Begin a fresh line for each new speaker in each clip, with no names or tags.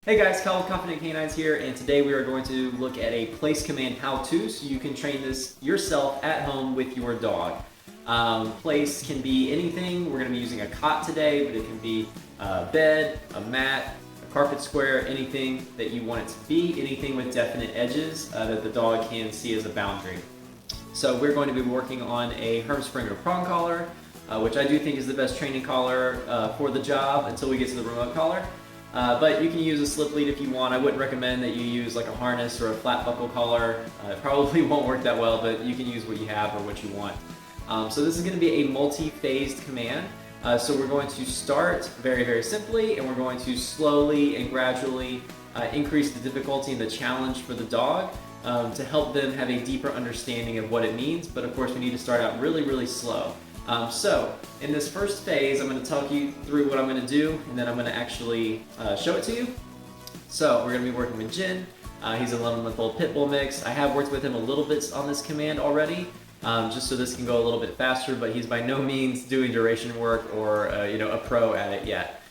Hey guys, Kyle with Confident Canines here, and today we are going to look at a place command how-to so you can train this yourself at home with your dog. Place can be anything. We're going to be using a cot today, but it can be a bed, a mat, a carpet square, anything that you want it to be, anything with definite edges that the dog can see as a boundary. So we're going to be working on a Hermspringer prong collar, which I do think is the best training collar for the job until we get to the remote collar. But you can use a slip lead if you want. I wouldn't recommend that you use like a harness or a flat buckle collar. It probably won't work that well, but you can use what you have or what you want. So this is going to be a multi-phased command. So we're going to start very, very simply, and we're going to slowly and gradually increase the difficulty and the challenge for the dog to help them have a deeper understanding of what it means. But of course, we need to start out really, really slow. So in this first phase, I'm going to talk you through what I'm going to do, and then I'm going to actually show it to you. So we're going to be working with Jin. He's an 11-month-old pit bull mix. I have worked with him a little bit on this command already, just so this can go a little bit faster, but he's by no means doing duration work or a pro at it yet.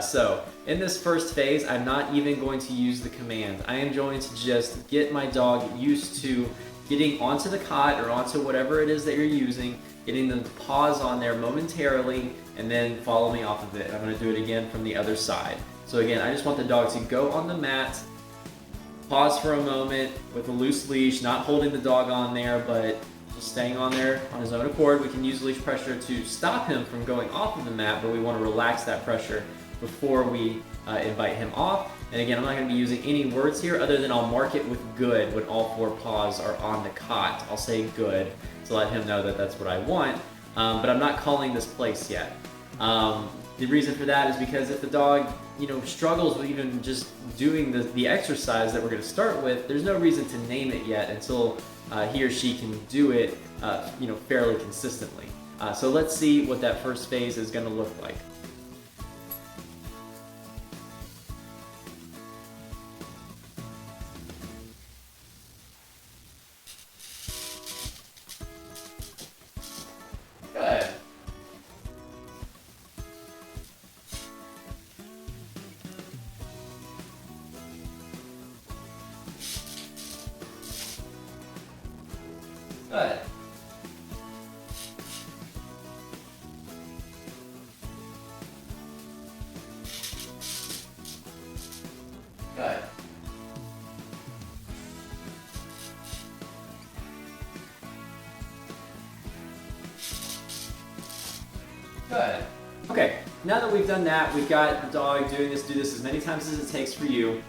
So in this first phase, I'm not even going to use the command. I am going to just get my dog used to getting onto the cot or onto whatever it is that you're using, getting them to pause on there momentarily, and then follow me off of it. I'm going to do it again from the other side. So again, I just want the dog to go on the mat, pause for a moment with a loose leash, not holding the dog on there, but just staying on there on his own accord. We can use leash pressure to stop him from going off of the mat, but we want to relax that pressure before we invite him off. And again, I'm not going to be using any words here other than I'll mark it with good when all 4 paws are on the cot. I'll say good to let him know that that's what I want, but I'm not calling this place yet. The reason for that is because if the dog struggles with even just doing the exercise that we're going to start with, there's no reason to name it yet until he or she can do it fairly consistently. So let's see what that first phase is going to look like. Good. Good. Good. Good. Okay, now that we've done that, we've got the dog do this as many times as it takes for you.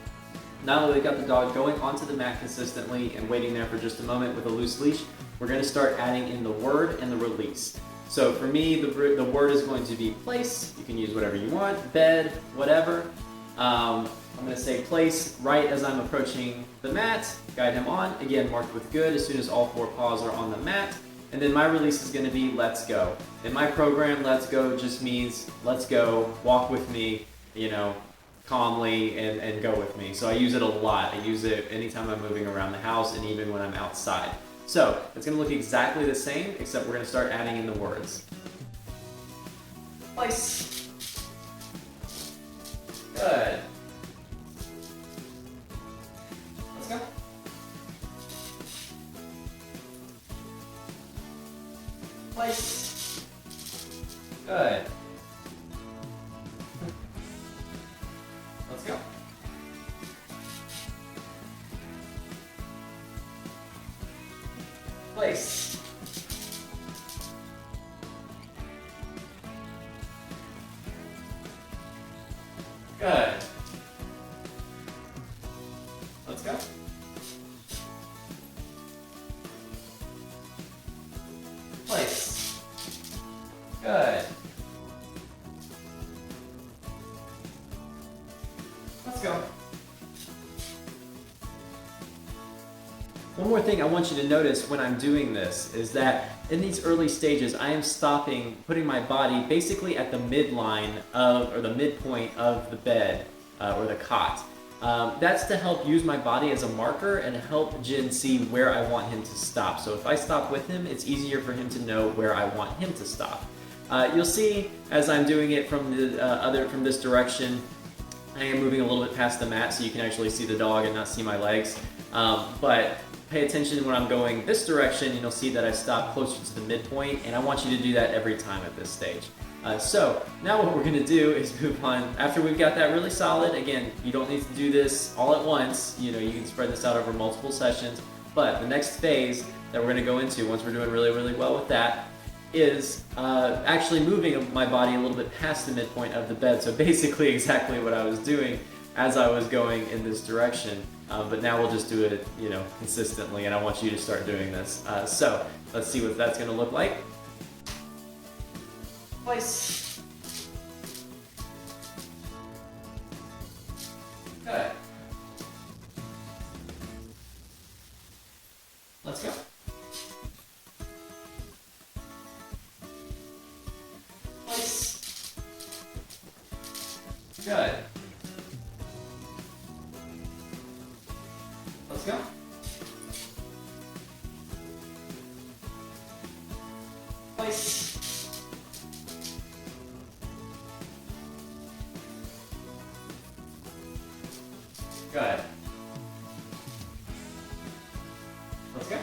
Now that we've got the dog going onto the mat consistently and waiting there for just a moment with a loose leash, we're going to start adding in the word and the release. So for me, the word is going to be place. You can use whatever you want, bed, whatever. I'm going to say place right as I'm approaching the mat, guide him on, again marked with good as soon as all 4 paws are on the mat. And then my release is going to be let's go. In my program, let's go just means let's go, walk with me, calmly and go with me. So I use it a lot. I use it anytime I'm moving around the house and even when I'm outside. So it's going to look exactly the same, except we're going to start adding in the words. Place. Good. Let's go. Place. Good. Let's go. Place. Good. Let's go. Place. Good. Let's go. One more thing I want you to notice when I'm doing this is that in these early stages, I am stopping, putting my body basically at the midline or the midpoint of the bed or the cot. That's to help use my body as a marker and help Jin see where I want him to stop. So if I stop with him, it's easier for him to know where I want him to stop. You'll see as I'm doing it from this direction, I am moving a little bit past the mat so you can actually see the dog and not see my legs. But pay attention when I'm going this direction, and you'll see that I stop closer to the midpoint, and I want you to do that every time at this stage. So now what we're going to do is move on. After we've got that really solid, again, you don't need to do this all at once. You know, you can spread this out over multiple sessions. But the next phase that we're going to go into, once we're doing really, really well with that, is actually moving my body a little bit past the midpoint of the bed. So basically exactly what I was doing as I was going in this direction. But now we'll just do it, you know, consistently, and I want you to start doing this. So let's see what that's going to look like. Place. Good. Let's go. Place. Good. Let's go. Place. Good. Let's go.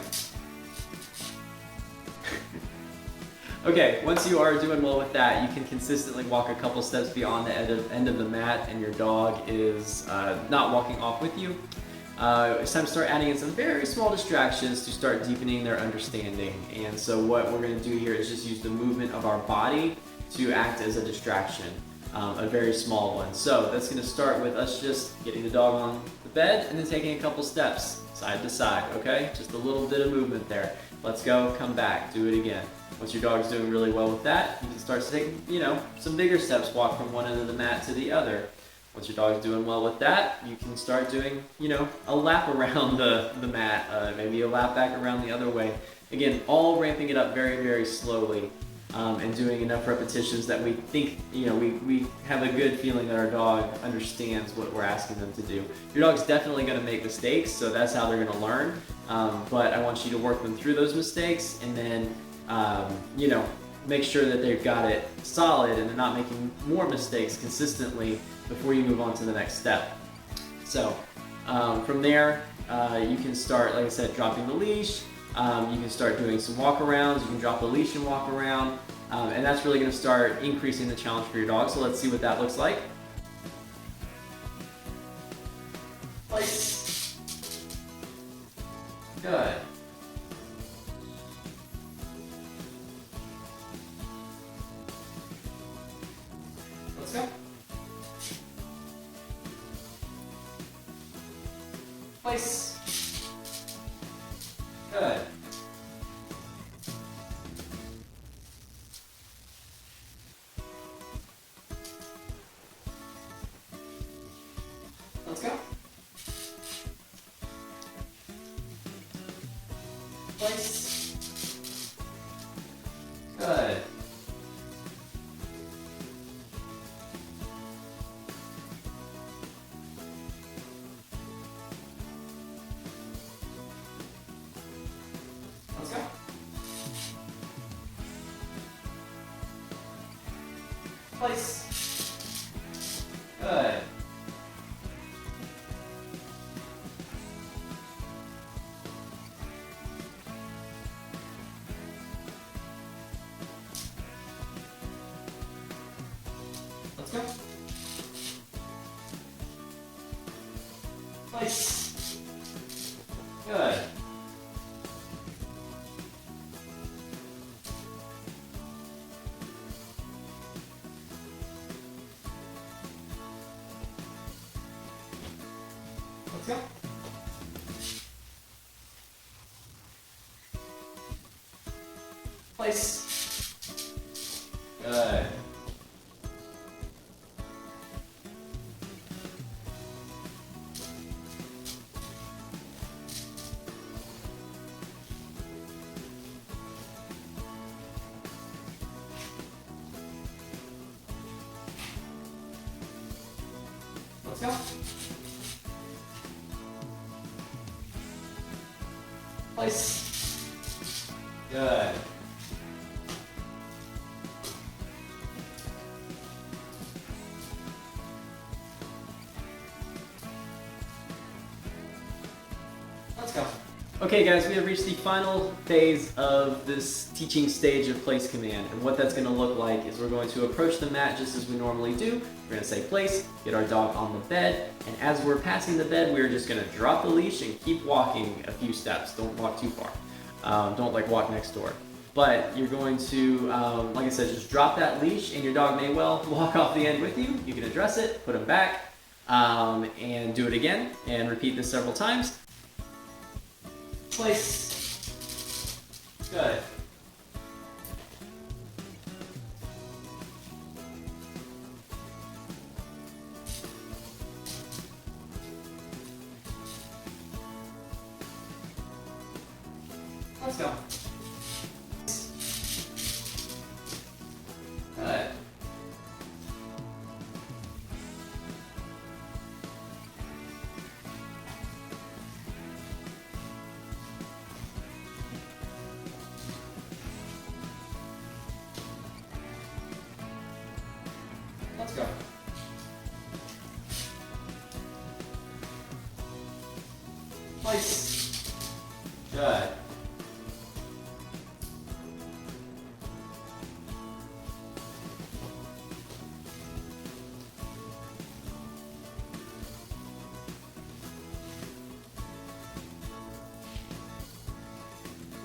Okay, once you are doing well with that, you can consistently walk a couple steps beyond the end of the mat, and your dog is not walking off with you. It's time to start adding in some very small distractions to start deepening their understanding. And so what we're going to do here is just use the movement of our body to act as a distraction, a very small one. So that's going to start with us just getting the dog on the bed and then taking a couple steps side to side, okay? Just a little bit of movement there. Let's go, come back, do it again. Once your dog's doing really well with that, you can start to take, you know, some bigger steps, walk from one end of the mat to the other. Once your dog's doing well with that, you can start doing, you know, a lap around the mat, maybe a lap back around the other way. Again, all ramping it up very, very slowly, and doing enough repetitions that we think, you know, we have a good feeling that our dog understands what we're asking them to do. Your dog's definitely going to make mistakes, so that's how they're going to learn. But I want you to work them through those mistakes, and then, you know, make sure that they've got it solid and they're not making more mistakes consistently before you move on to the next step. So from there, you can start, like I said, dropping the leash. You can start doing some walk-arounds. You can drop the leash and walk around. And that's really going to start increasing the challenge for your dog. So let's see what that looks like. Place. Good. Let's go. Place. Good. Let's go. Place. Good. Let's go. Place. Good. Let's go. Place. Good. Let's go. Place. Good. Let's go. Place. Good. Let's go. Okay guys, we have reached the final phase of this teaching stage of place command, and what that's going to look like is we're going to approach the mat just as we normally do. We're going to say place, get our dog on the bed, and as we're passing the bed, we're just going to drop the leash and keep walking a few steps. Don't walk too far. Don't like walk next door. But you're going to, like I said, just drop that leash, and your dog may well walk off the end with you. You can address it, put him back, and do it again, and repeat this several times. Place. Good. Let's go. Good. Let's go. Place. Good.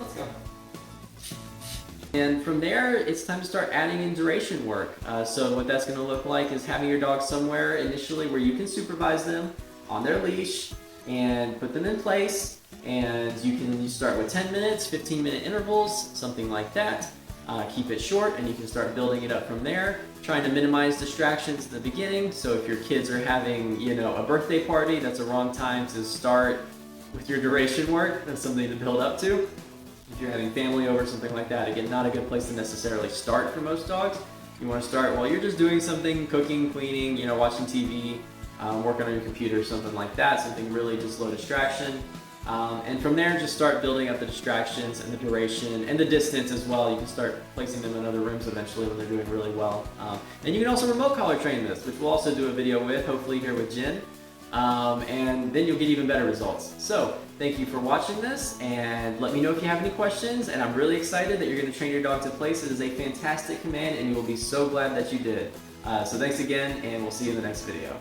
Let's go. And from there, it's time to start adding in duration work. So what that's going to look like is having your dog somewhere initially where you can supervise them on their leash and put them in place. And you start with 10 minutes, 15-minute intervals, something like that. Keep it short, and you can start building it up from there. Trying to minimize distractions at the beginning. So if your kids are having, a birthday party, that's a wrong time to start with your duration work. That's something to build up to. If you're having family over, something like that, again, not a good place to necessarily start for most dogs. You want to start while you're just doing something, cooking, cleaning, watching TV, working on your computer, something like that, something really just low distraction. And from there, just start building up the distractions and the duration and the distance as well. You can start placing them in other rooms eventually when they're doing really well. And you can also remote collar train this, which we'll also do a video with, hopefully here with Jen. And then you'll get even better results. So thank you for watching this, and let me know if you have any questions. And I'm really excited that you're going to train your dog to place. It is a fantastic command, and you will be so glad that you did. So thanks again, and we'll see you in the next video.